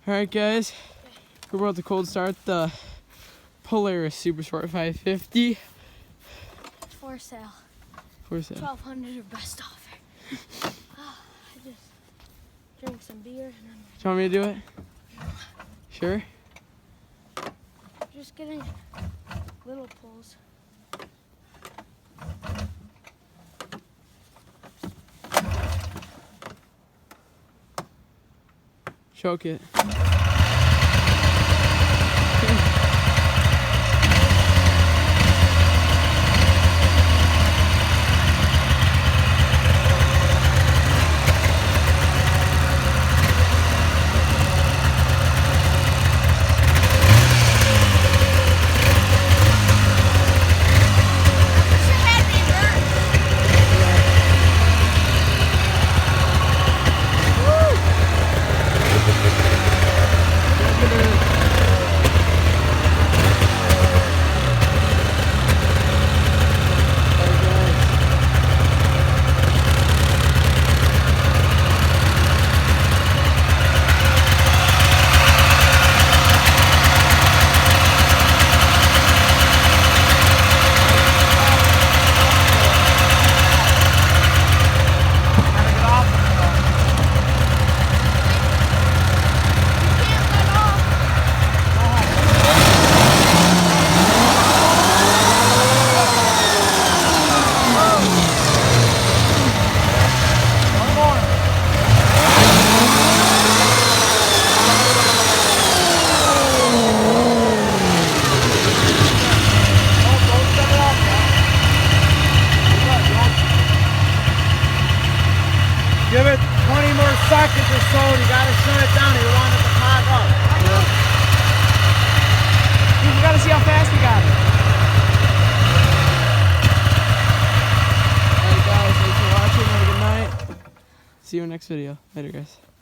Alright guys, we're about to cold start the Polaris Super Sport 550. For sale. For sale. 1,200 or best offer. I just drank some beer and I'm Do you want me to do it? Sure. just getting little pulls. Choke it. Give it 20 more seconds or so, and you gotta shut it down. You want it to clog up. You gotta see how fast we got it. Alright guys, thanks for watching. Have a good night. See you in the next video. Later guys.